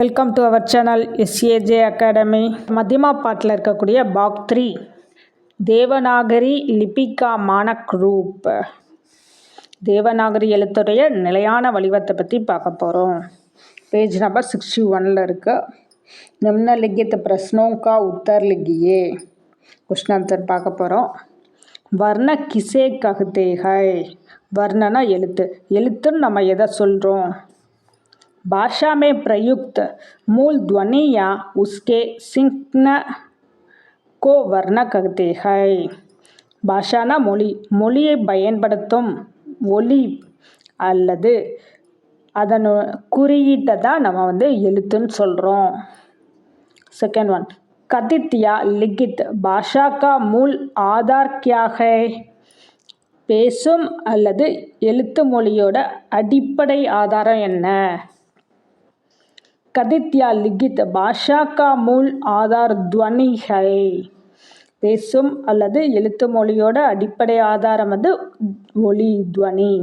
Welcome to our channel SAJ academy. மத்தியமா பாட்டில் இருக்கக்கூடிய பாக் 3 தேவநாகரி லிபிகா மானக் ரூப், தேவநாகரி எழுத்துடைய நிலையான வடிவத்தை பற்றி பார்க்க போகிறோம். பேஜ் நம்பர் 61 இருக்கு. நிம்னலிखित प्रश्नों का उत्तर लिखिए. क्वेश्चन आंसर பார்க்க போகிறோம். வர்ண கிசே कहते हैं. வர்ணனா எழுத்து. எழுத்துன்னு நம்ம எதை சொல்கிறோம்? भाषा में प्रयुक्त मूल ध्वनि या उसके चिह्न को वर्ण कहते हैं. பாஷானா மொழி, மொழியை பயன்படுத்தும் ஒலி அல்லது அதன் குறியீட்டை தான் நம்ம எழுத்துன்னு சொல்கிறோம். செகண்ட் ஒன், कथित या लिखित भाषा का मूल आधार क्या है. பேசும் அல்லது எழுத்து மொழியோட அடிப்படை ஆதாரம் என்ன? कथित या लिखित भाषा का मूल आधार ध्वनि है. பேசும் அல்லது எழுத்து மொழியோட அடிப்படை ஆதாரம் ஒலி, துவனி,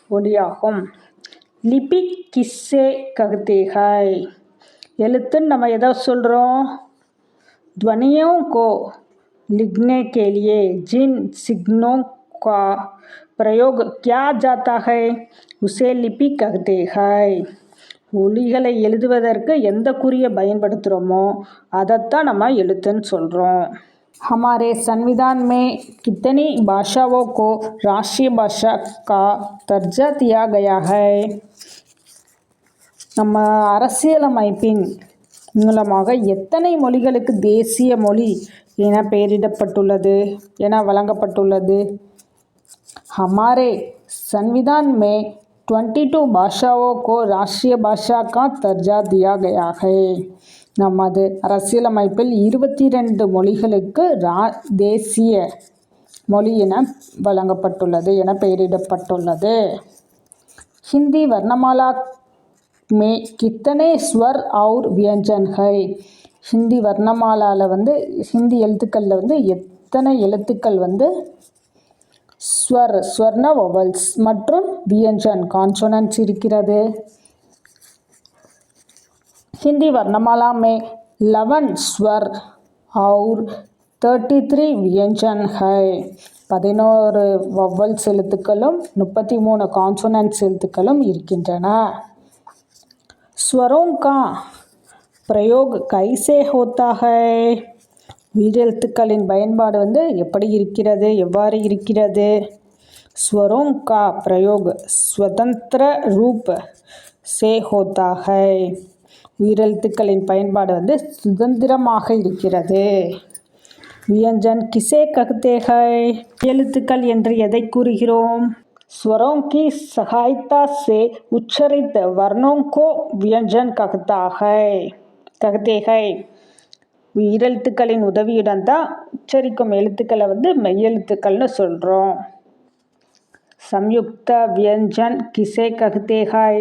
ஒலியாகும். லிபி கிஸ்ஸே कहते हैं. எழுத்துன்னு நம்ம எதை சொல்கிறோம்? ध्वनियों को लिखने के लिए जिन चिह्नों का प्रयोग किया जाता है उसे लिपि कहते हैं. ஒலிகளை எழுதுவதற்கு எந்த குறியை பயன்படுத்துகிறோமோ அதைத்தான் நம்ம எழுத்துன்னு சொல்கிறோம். हमारे संविधान में कितनी भाषाओं को राष्ट्रीय भाषा का दर्जा दिया गया है. நம்ம அரசியலமைப்பின் மூலமாக எத்தனை மொழிகளுக்கு தேசிய மொழி என பெயரிடப்பட்டுள்ளது, என வழங்கப்பட்டுள்ளது? हमारे संविधान में 22 भाषाओं को राष्ट्रीय भाषा का दर्जा दिया गया है. நமது அரசியலமைப்பில் 22 மொழிகளுக்கு தேசிய மொழி என வழங்கப்பட்டுள்ளது, என பெயரிடப்பட்டுள்ளது. हिंदी वर्णमाला में कितने स्वर और व्यंजन है. ஹிந்தி வர்ணமாலாவில் ஹிந்தி எழுத்துக்களில் எத்தனை எழுத்துக்கள் ஸ்வர், ஸ்வர்ண வவல்ஸ் மற்றும் வியஞ்சன் கான்சோனன்ட்ஸ் இருக்கிறது. हिंदी वर्णमाला में 11 स्वर और 33 व्यंजन है. 11 வவல்ஸ் எழுத்துக்களும் 33 கான்சோனன்ட்ஸ் எழுத்துக்களும் இருக்கின்றன. स्वरों का प्रयोग कैसे होता है. உயிரெழுத்துக்களின் பயன்பாடு எப்படி இருக்கிறது, எவ்வாறு இருக்கிறது? स्वरों का प्रयोग स्वतंत्र रूप से होता है. உயிரெழுத்துக்களின் பயன்பாடு சுதந்திரமாக இருக்கிறது. व्यंजन किसे कहते हैं. எழுத்துக்கள் என்று எதை கூறுகிறோம்? स्वरों की सहायता से उच्चारित वर्णों को व्यंजन कहते हैं. உயிரெழுத்துக்களின் உதவியுடன் தான் உச்சரிக்கும் எழுத்துக்களை மெய்யெழுத்துக்கள்னு சொல்கிறோம். संयुक्त व्यंजन किसे कहते हैं.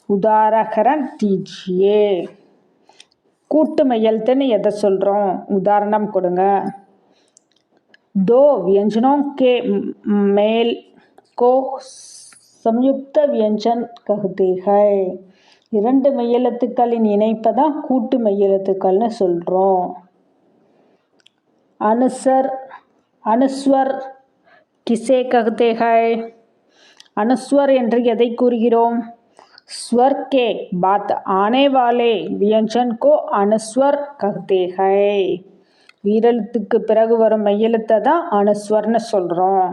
उदाहरण दीजिए. கூட்டு மெய்யெழுத்துன்னு எதை சொல்கிறோம்? உதாரணம் கொடுங்க. दो व्यंजनों के मेल को संयुक्त व्यंजन कहते हैं. இரண்டு மெய்யெழுத்துக்களின் இணைப்பை தான் கூட்டு மெய்யெழுத்துக்கள்னு சொல்கிறோம். अनुस्वर किसे कहते हैं. अनुस्वर என்று எதை கூறுகிறோம்? स्वर के बाद आने वाले व्यंजन को अनुस्वर कहते हैं. உயிரெழுத்துக்கு பிறகு வரும் மெய்யெழுத்தை தான் அனுஸ்வர்னு சொல்கிறோம்.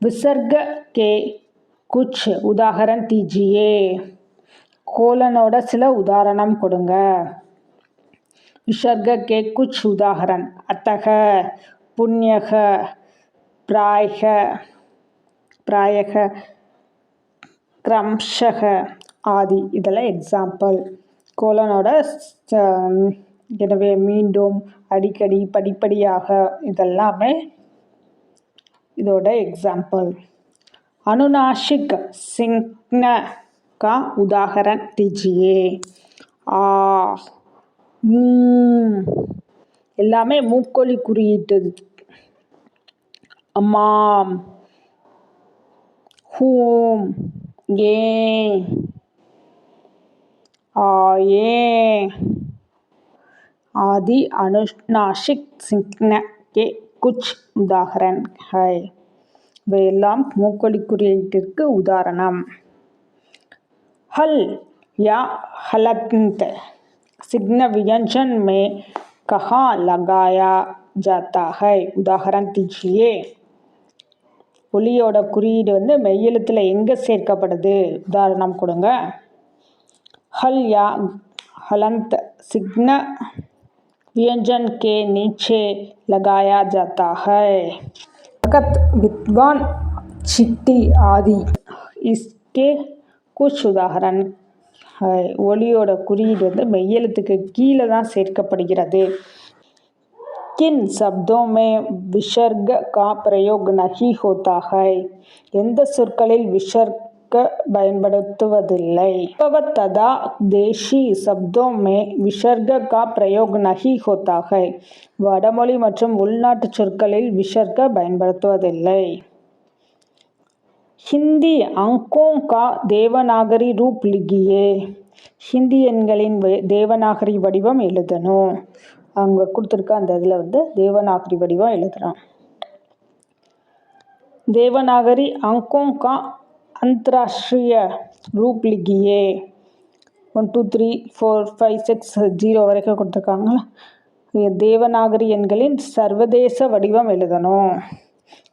विसर्ग के कुछ उदाहरण दीजिए. கோலனோட சில உதாரணம் கொடுங்க. विसर्ग के कुछ उदाहरण अतः, पुण्यः, प्रायः, क्रमशः ஆதி, இதெல்லாம் எக்ஸாம்பிள். கோலனோட எனவே, மீண்டும், அடிக்கடி, படிப்படியாக, இதெல்லாமே இதோட எக்ஸாம்பிள். अनुनासिक चिह्न का उदाहरण दीजिए. आ, எல்லாமே மூக்கொலி குறியீட்டு. அம்மாம், ஹூம், ஏ, लगाएं। आदि अनुनासिक चिह्न के कुछ उदाहरण है. இவையெல்லாம் மூக்கொலி குறியீட்டிற்கு உதாரணம். हल या हलंत चिह्न व्यंजन में कहाँ लगाया जाता है? உதாரணம் दीजिए. ஒலியோட குறியீடு மெய்யெழுத்தில் எங்கே சேர்க்கப்படுது? உதாரணம் கொடுங்க. हल या हलंत चिह्न व्यंजन के नीचे लगाया जाता है. भगत, विद्वान, चिट्ठी आदि इसके कुछ उदाहरण है. ஒலியோட குறியீடு மெய்யெழுத்துக்கு கீழே தான் சேர்க்கப்படுகிறது. किन शब्दों में विसर्ग का प्रयोग नहीं होता है? எந்த சொற்களில் விசர்க பயன்படுத்துவதில்லை? संभव तथा देशी शब्दों में विसर्ग का प्रयोग नहीं होता है. வடமொழி மற்றும் உள்நாட்டு சொற்களில் விசர்க பயன்படுத்துவதில்லை. हिंदी अंकों का देवनागरी रूप लिखिए. ஹிந்தி எண்களின் தேவநாகரி வடிவம் எழுதணும். அவங்க கொடுத்துருக்க அந்த இதில் தேவநாகரி வடிவம் எழுதுகிறோம். देवनागरी अंकों का अंतर्राष्ट्रीय रूप लिखिए. 1 2 3 4 5 6 0 வரைக்கும் கொடுத்துருக்காங்களா. தேவநாகரி எண்களின் சர்வதேச வடிவம் எழுதணும்.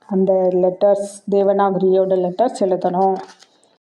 அந்த லெட்டர்ஸ் தேவநாகரியோட லெட்டர்ஸ் எழுதணும்.